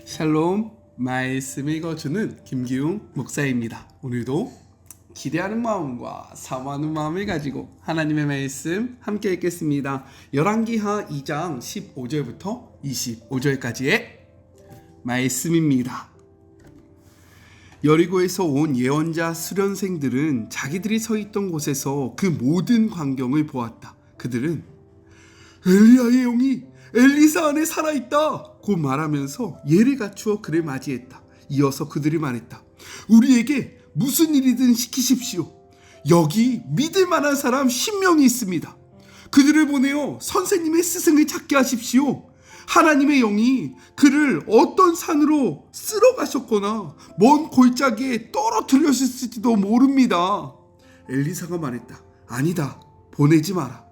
샬롬, 말씀 읽어주는 김기웅 목사입니다. 오늘도 기대하는 마음과 사모하는 마음을 가지고 하나님의 말씀 함께 읽겠습니다. 열왕기하 2장 15절부터 25절까지의 말씀입니다. 여리고에서 온 예언자 수련생들은 자기들이 서 있던 곳에서 그 모든 광경을 보았다. 그들은 엘리야의 영이 엘리사 안에 살아있다 고 말하면서 예를 갖추어 그를 맞이했다. 이어서 그들이 말했다. 우리에게 무슨 일이든 시키십시오. 여기 믿을 만한 사람 10명이 있습니다. 그들을 보내어 선생님의 스승을 찾게 하십시오. 하나님의 영이 그를 어떤 산으로 쓸어 가셨거나 먼 골짜기에 떨어뜨렸을지도 모릅니다. 엘리사가 말했다. 아니다, 보내지 마라.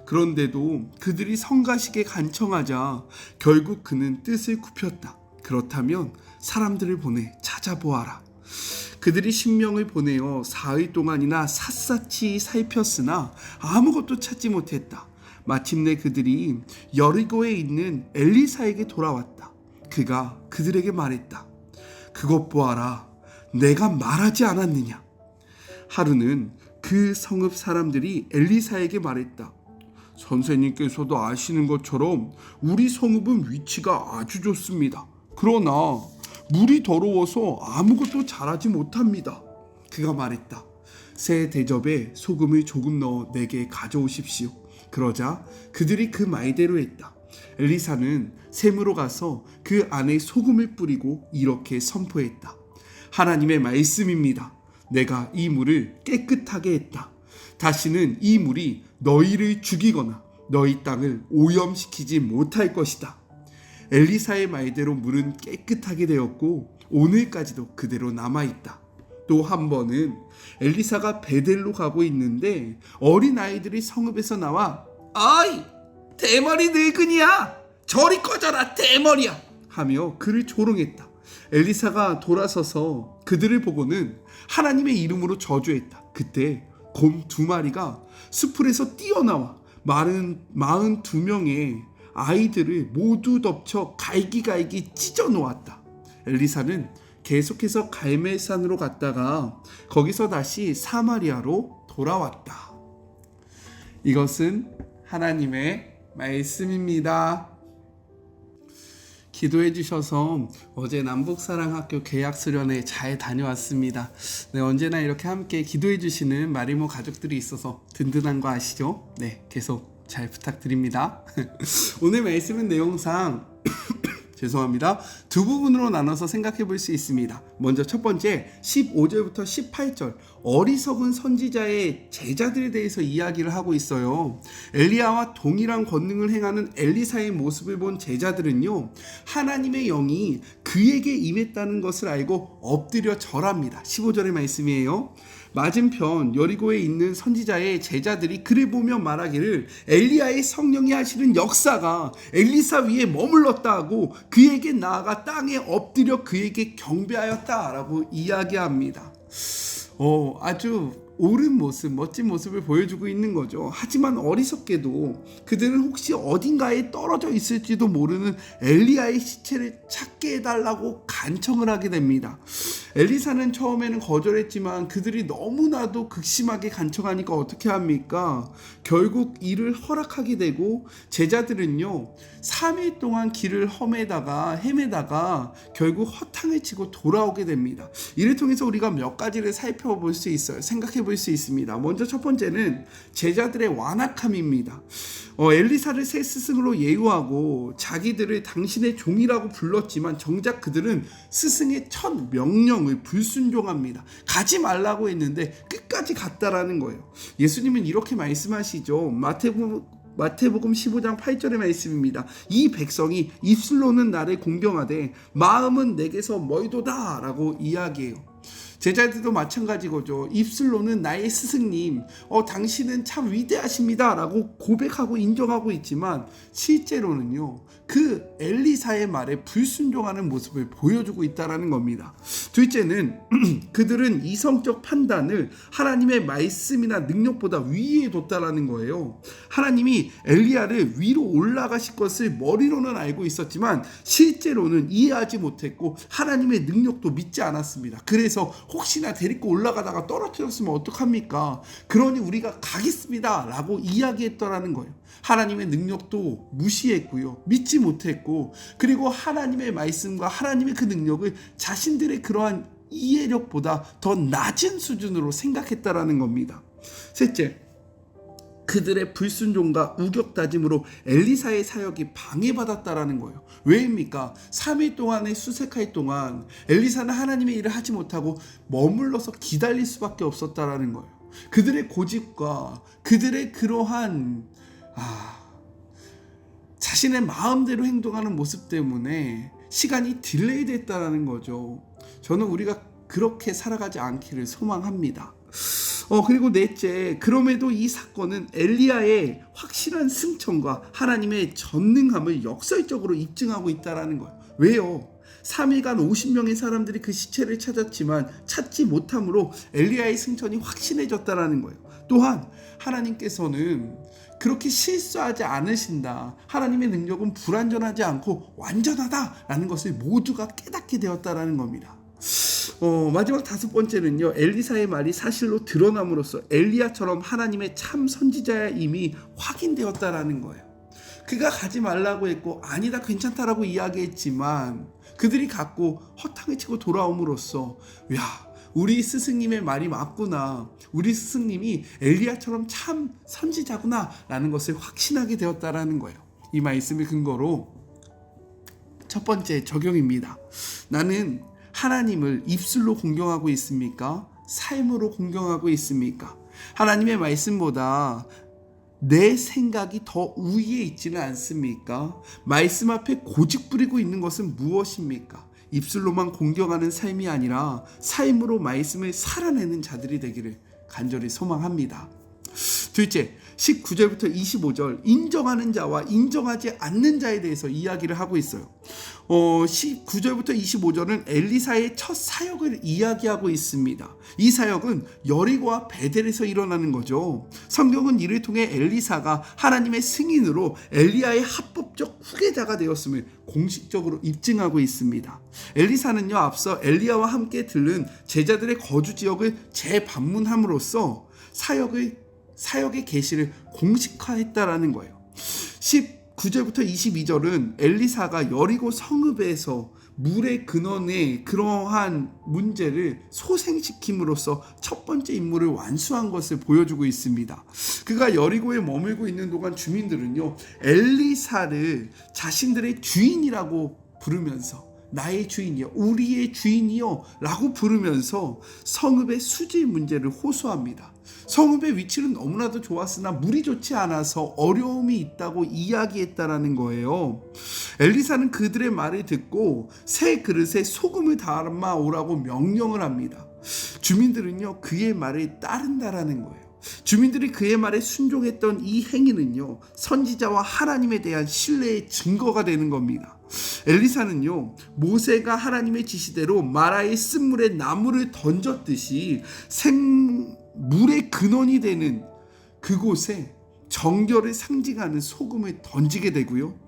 그런데도 그들이 성가시게 간청하자 결국 그는 뜻을 굽혔다. 그렇다면 사람들을 보내 찾아보아라. 그들이 10명을 보내어 사흘 동안이나 샅샅이 살폈으나 아무것도 찾지 못했다. 마침내 그들이 여리고에 있는 엘리사에게 돌아왔다. 그가 그들에게 말했다. 그것 보아라. 내가 말하지 않았느냐. 하루는 그 성읍 사람들이 엘리사에게 말했다. 선생님께서도 아시는 것처럼 우리 성읍은 위치가 아주 좋습니다. 그러나 물이 더러워서 아무것도 자라지 못합니다. 그가 말했다. 새 대접에 소금을 조금 넣어 내게 가져오십시오. 그러자 그들이 그 말대로 했다. 엘리사는 샘으로 가서 그 안에 소금을 뿌리고 이렇게 선포했다. 하나님의 말씀입니다. 내가 이 물을 깨끗하게 했다. 다시는 이 물이 너희를 죽이거나 너희 땅을 오염시키지 못할 것이다. 엘리사의 말대로 물은 깨끗하게 되었고 오늘까지도 그대로 남아있다. 또 한 번은 엘리사가 베델로 가고 있는데 어린아이들이 성읍에서 나와 아이 대머리 늙은이야 저리 꺼져라 대머리야 하며 그를 조롱했다. 엘리사가 돌아서서 그들을 보고는 하나님의 이름으로 저주했다. 그때 곰 2마리가 수풀에서 뛰어나와 42명의 아이들을 모두 덮쳐 갈기갈기 찢어 놓았다. 엘리사는 계속해서 갈멜산으로 갔다가 거기서 다시 사마리아로 돌아왔다. 이것은 하나님의 말씀입니다. 기도해 주셔서 어제 남북사랑학교 개학수련회 잘 다녀왔습니다. 네, 언제나 이렇게 함께 기도해 주시는 마리모 가족들이 있어서 든든한 거 아시죠? 네, 계속 잘 부탁드립니다. 오늘 말씀은 내용상 죄송합니다. 두 부분으로 나눠서 생각해 볼 수 있습니다. 먼저 첫 번째 15절부터 18절 어리석은 선지자의 제자들에 대해서 이야기를 하고 있어요. 엘리야와 동일한 권능을 행하는 엘리사의 모습을 본 제자들은요, 하나님의 영이 그에게 임했다는 것을 알고 엎드려 절합니다. 15절의 말씀이에요. 맞은편 여리고에 있는 선지자의 제자들이 그를 보며 말하기를 엘리야의 성령이 하시는 역사가 엘리사 위에 머물렀다 하고 그에게 나아가 땅에 엎드려 그에게 경배하였다라고 이야기합니다. 아주 옳은 모습, 멋진 모습을 보여주고 있는 거죠. 하지만 어리석게도 그들은 혹시 어딘가에 떨어져 있을지도 모르는 엘리야의 시체를 찾게 해달라고 간청을 하게 됩니다. 엘리사는 처음에는 거절했지만 그들이 너무나도 극심하게 간청하니까 어떻게 합니까? 결국 이를 허락하게 되고 제자들은요 3일 동안 길을 헤매다가 결국 허탕을 치고 돌아오게 됩니다. 이를 통해서 우리가 몇 가지를 살펴볼 수 있어요. 생각해 볼 수 있습니다. 먼저 첫 번째는 제자들의 완악함입니다. 엘리사를 새 스승으로 예우하고 자기들을 당신의 종이라고 불렀지만 정작 그들은 스승의 첫 명령을 불순종합니다. 가지 말라고 했는데 끝까지 갔다라는 거예요. 예수님은 이렇게 말씀하시죠. 마태복음 15장 8절의 말씀입니다. 이 백성이 입술로는 나를 공경하되 마음은 내게서 멀도다 라고 이야기해요. 제자들도 마찬가지거죠. 입술로는 나의 스승님, 당신은 참 위대하십니다 라고 고백하고 인정하고 있지만 실제로는요, 그 엘리사의 말에 불순종하는 모습을 보여주고 있다는 겁니다. 둘째는 그들은 이성적 판단을 하나님의 말씀이나 능력보다 위에 뒀다라는 거예요. 하나님이 엘리야를 위로 올라가실 것을 머리로는 알고 있었지만 실제로는 이해하지 못했고 하나님의 능력도 믿지 않았습니다. 그래서 혹시나 데리고 올라가다가 떨어뜨렸으면 어떡합니까? 그러니 우리가 가겠습니다 라고 이야기했더라는 거예요. 하나님의 능력도 무시했고요, 믿지 못했고, 그리고 하나님의 말씀과 하나님의 그 능력을 자신들의 그러한 이해력보다 더 낮은 수준으로 생각했다라는 겁니다. 셋째, 그들의 불순종과 우격다짐으로 엘리사의 사역이 방해받았다라는 거예요. 왜입니까? 3일 동안의 수색할 동안 엘리사는 하나님의 일을 하지 못하고 머물러서 기다릴 수밖에 없었다라는 거예요. 그들의 고집과 그들의 그러한 자신의 마음대로 행동하는 모습 때문에 시간이 딜레이 됐다라는 거죠. 저는 우리가 그렇게 살아가지 않기를 소망합니다. 그리고 넷째, 그럼에도 이 사건은 엘리야의 확실한 승천과 하나님의 전능함을 역설적으로 입증하고 있다는 거예요. 왜요? 3일간 50명의 사람들이 그 시체를 찾았지만 찾지 못함으로 엘리야의 승천이 확신해졌다는 거예요. 또한 하나님께서는 그렇게 실수하지 않으신다, 하나님의 능력은 불완전하지 않고 완전하다라는 것을 모두가 깨닫게 되었다는 겁니다. 마지막 5번째는요, 엘리사의 말이 사실로 드러남으로써 엘리야처럼 하나님의 참 선지자임이 확인되었다라는 거예요. 그가 가지 말라고 했고 아니다 괜찮다라고 이야기했지만 그들이 갔고 허탕을 치고 돌아옴으로써 우리 스승님의 말이 맞구나, 우리 스승님이 엘리야처럼 참 선지자구나 라는 것을 확신하게 되었다라는 거예요. 이 말씀을 근거로 첫 번째 적용입니다. 나는 하나님을 입술로 공경하고 있습니까? 삶으로 공경하고 있습니까? 하나님의 말씀보다 내 생각이 더 우위에 있지는 않습니까? 말씀 앞에 고집 부리고 있는 것은 무엇입니까? 입술로만 공경하는 삶이 아니라 삶으로 말씀을 살아내는 자들이 되기를 간절히 소망합니다. 둘째, 19절부터 25절 인정하는 자와 인정하지 않는 자에 대해서 이야기를 하고 있어요. 19절부터 25절은 엘리사의 첫 사역을 이야기하고 있습니다. 이 사역은 여리고와 베델에서 일어나는 거죠. 성경은 이를 통해 엘리사가 하나님의 승인으로 엘리야의 합법적 후계자가 되었음을 공식적으로 입증하고 있습니다. 엘리사는요, 앞서 엘리야와 함께 들른 제자들의 거주 지역을 재방문함으로써 사역의 계시를 공식화했다라는 거예요. 19절부터 22절은 엘리사가 여리고 성읍에서 물의 근원의 그러한 문제를 소생시킴으로써 첫 번째 임무를 완수한 것을 보여주고 있습니다. 그가 여리고에 머물고 있는 동안 주민들은요, 엘리사를 자신들의 주인이라고 부르면서 나의 주인이요, 우리의 이요 라고 부르면서 성읍의 수질 문제를 호소합니다. 성읍의 위치는 너무나도 좋았으나 물이 좋지 않아서 어려움이 있다고 이야기했다라는 거예요. 엘리사는 그들의 말을 듣고 새 그릇에 소금을 담아 오라고 명령을 합니다. 주민들은요, 그의 말을 따른다라는 거예요. 주민들이 그의 말에 순종했던 이 행위는요, 선지자와 하나님에 대한 신뢰의 증거가 되는 겁니다. 엘리사는요, 모세가 하나님의 지시대로 마라의 쓴물에 나무를 던졌듯이 물의 근원이 되는 그곳에 정결을 상징하는 소금을 던지게 되고요.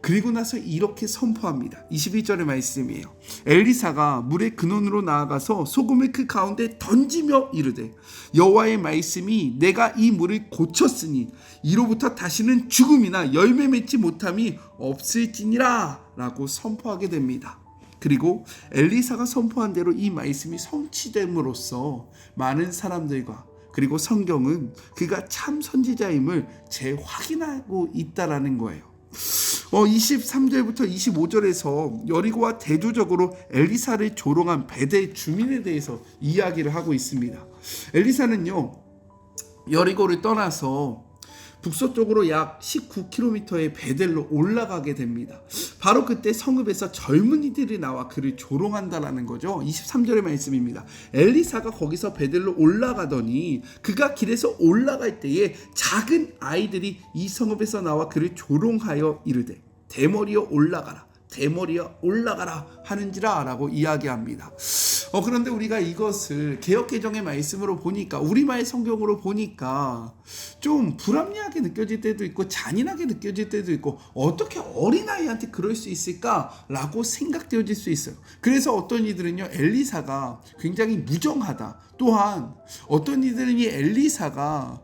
그리고 나서 이렇게 선포합니다. 21절의 말씀이에요. 엘리사가 물의 근원으로 나아가서 소금을 그 가운데 던지며 이르되 여호와의 말씀이 내가 이 물을 고쳤으니 이로부터 다시는 죽음이나 열매 맺지 못함이 없을지니라 라고 선포하게 됩니다. 그리고 엘리사가 선포한 대로 이 말씀이 성취됨으로써 많은 사람들과 그리고 성경은 그가 참 선지자임을 재확인하고 있다라는 거예요. 23절부터 25절에서 여리고와 대조적으로 엘리사를 조롱한 베델 주민에 대해서 이야기를 하고 있습니다. 엘리사는요, 여리고를 떠나서 북서쪽으로 약 19km의 베델로 올라가게 됩니다. 바로 그때 성읍에서 젊은이들이 나와 그를 조롱한다라는 거죠. 23절의 말씀입니다. 엘리사가 거기서 베델로 올라가더니 그가 길에서 올라갈 때에 작은 아이들이 이 성읍에서 나와 그를 조롱하여 이르되 대머리여 올라가라, 대머리여 올라가라 하는지라 라고 이야기합니다. 그런데 우리가 이것을 개역개정의 말씀으로 보니까, 우리말 성경으로 보니까 좀 불합리하게 느껴질 때도 있고 잔인하게 느껴질 때도 있고, 어떻게 어린아이한테 그럴 수 있을까라고 생각되어질 수 있어요. 그래서 어떤 이들은요, 엘리사가 굉장히 무정하다, 또한 어떤 이들은 이 엘리사가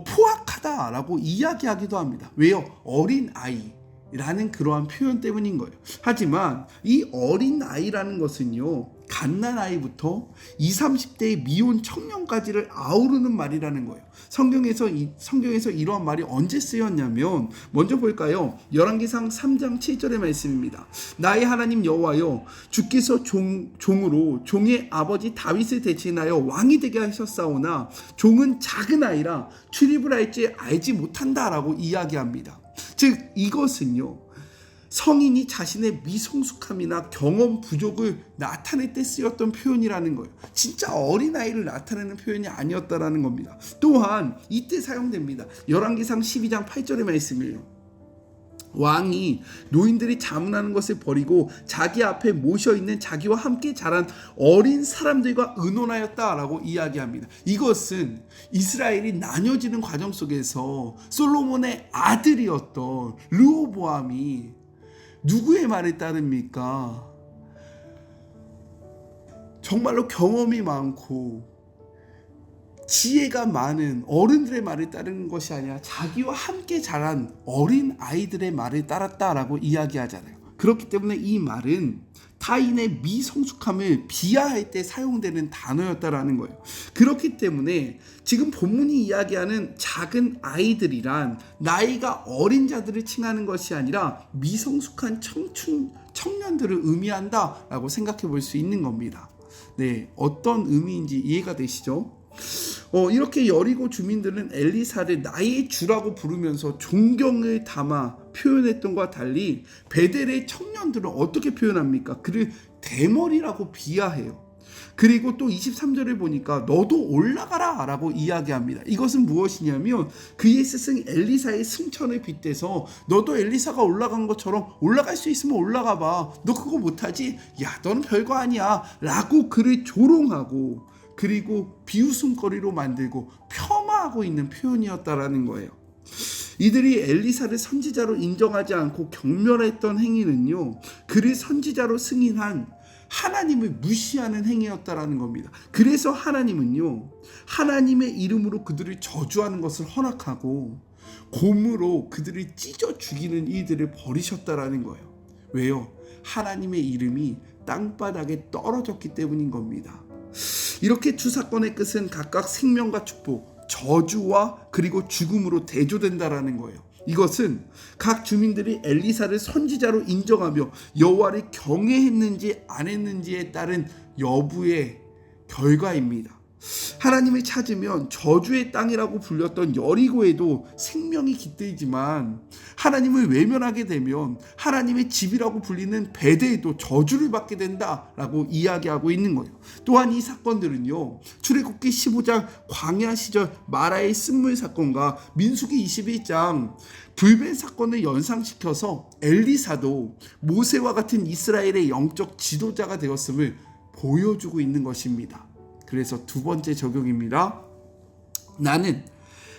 포악하다라고 이야기하기도 합니다. 왜요? 어린아이 라는 그러한 표현 때문인 거예요. 하지만 이 어린 아이라는 것은요, 갓난아이부터 20, 30대의 미혼 청년까지를 아우르는 말이라는 거예요. 성경에서 이러한 말이 언제 쓰였냐면, 먼저 볼까요? 열왕기상 3장 7절의 말씀입니다. 나의 하나님 여호와여, 주께서 종으로 종의 아버지 다윗을 대신하여 왕이 되게 하셨사오나 종은 작은 아이라 출입을 할지 알지 못한다라고 이야기합니다. 즉 이것은요, 성인이 자신의 미성숙함이나 경험 부족을 나타낼 때 쓰였던 표현이라는 거예요. 진짜 어린아이를 나타내는 표현이 아니었다라는 겁니다. 또한 이때 사용됩니다. 열왕기상 12장 8절의 말씀이에요. 왕이 노인들이 자문하는 것을 버리고 자기 앞에 모셔있는 자기와 함께 자란 어린 사람들과 의논하였다라고 이야기합니다. 이것은 이스라엘이 나뉘어지는 과정 속에서 솔로몬의 아들이었던 르호보암이 누구의 말을 따릅니까? 정말로 경험이 많고 지혜가 많은 어른들의 말을 따르는 것이 아니라 자기와 함께 자란 어린 아이들의 말을 따랐다라고 이야기하잖아요. 그렇기 때문에 이 말은 타인의 미성숙함을 비하할 때 사용되는 단어였다라는 거예요. 그렇기 때문에 지금 본문이 이야기하는 작은 아이들이란 나이가 어린 자들을 칭하는 것이 아니라 미성숙한 청년들을 의미한다라고 생각해 볼 수 있는 겁니다. 네, 어떤 의미인지 이해가 되시죠? 이렇게 여리고 주민들은 엘리사를 나의 주라고 부르면서 존경을 담아 표현했던 것과 달리 베델의 청년들은 어떻게 표현합니까? 그를 대머리라고 비하해요. 그리고 또 23절을 보니까 너도 올라가라 라고 이야기합니다. 이것은 무엇이냐면 그의 스승 엘리사의 승천을 빗대서 너도 엘리사가 올라간 것처럼 올라갈 수 있으면 올라가 봐. 너 그거 못하지? 야, 너는 별거 아니야 라고 그를 조롱하고, 그리고 비웃음거리로 만들고 폄하하고 있는 표현이었다라는 거예요. 이들이 엘리사를 선지자로 인정하지 않고 경멸했던 행위는요, 그를 선지자로 승인한 하나님을 무시하는 행위였다라는 겁니다. 그래서 하나님은요, 하나님의 이름으로 그들을 저주하는 것을 허락하고 곰으로 그들을 찢어 죽이는 이들을 버리셨다라는 거예요. 왜요? 하나님의 이름이 땅바닥에 떨어졌기 때문인 겁니다. 이렇게 두 사건의 끝은 각각 생명과 축복, 저주와 그리고 죽음으로 대조된다라는 거예요. 이것은 각 주민들이 엘리사를 선지자로 인정하며 여호와를 경외했는지 안 했는지에 따른 여부의 결과입니다. 하나님을 찾으면 저주의 땅이라고 불렸던 여리고에도 생명이 깃들지만, 하나님을 외면하게 되면 하나님의 집이라고 불리는 베델도 저주를 받게 된다라고 이야기하고 있는 거예요. 또한 이 사건들은요, 출애굽기 15장 광야 시절 마라의 쓴물 사건과 민수기 21장 불뱀 사건을 연상시켜서 엘리사도 모세와 같은 이스라엘의 영적 지도자가 되었음을 보여주고 있는 것입니다. 그래서 두 번째 적용입니다. 나는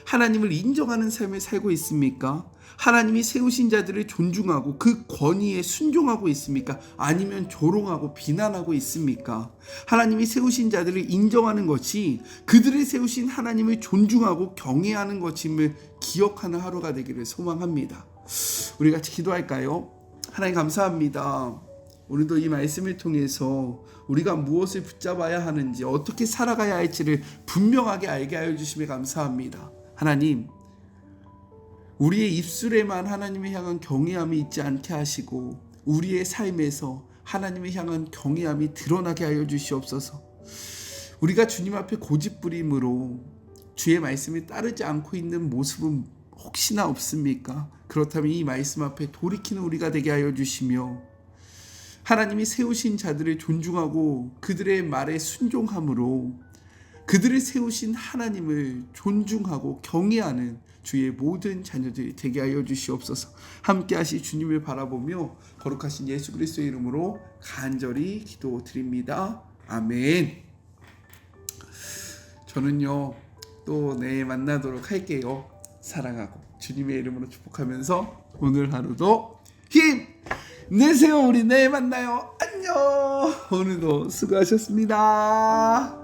하나님을 인정하는 삶을 살고 있습니까? 하나님이 세우신 자들을 존중하고 그 권위에 순종하고 있습니까? 아니면 조롱하고 비난하고 있습니까? 하나님이 세우신 자들을 인정하는 것이 그들을 세우신 하나님을 존중하고 경외하는 것임을 기억하는 하루가 되기를 소망합니다. 우리 같이 기도할까요? 하나님 감사합니다. 오늘도 이 말씀을 통해서 우리가 무엇을 붙잡아야 하는지, 어떻게 살아가야 할지를 분명하게 알게 하여 주심에 감사합니다. 하나님, 우리의 입술에만 하나님을 향한 경외함이 있지 않게 하시고 우리의 삶에서 하나님을 향한 경외함이 드러나게 하여 주시옵소서. 우리가 주님 앞에 고집부림으로 주의 말씀을 따르지 않고 있는 모습은 혹시나 없습니까? 그렇다면 이 말씀 앞에 돌이키는 우리가 되게 하여 주시며 하나님이 세우신 자들을 존중하고 그들의 말에 순종함으로 그들을 세우신 하나님을 존중하고 경외하는 주의 모든 자녀들이 되게 하여 주시옵소서. 함께 하실 주님을 바라보며 거룩하신 예수 그리스도의 이름으로 간절히 기도드립니다. 아멘. 저는요 또 내일 만나도록 할게요. 사랑하고 주님의 이름으로 축복하면서 오늘 하루도 힘 내세요. 우리 내일 만나요. 안녕. 오늘도 수고하셨습니다.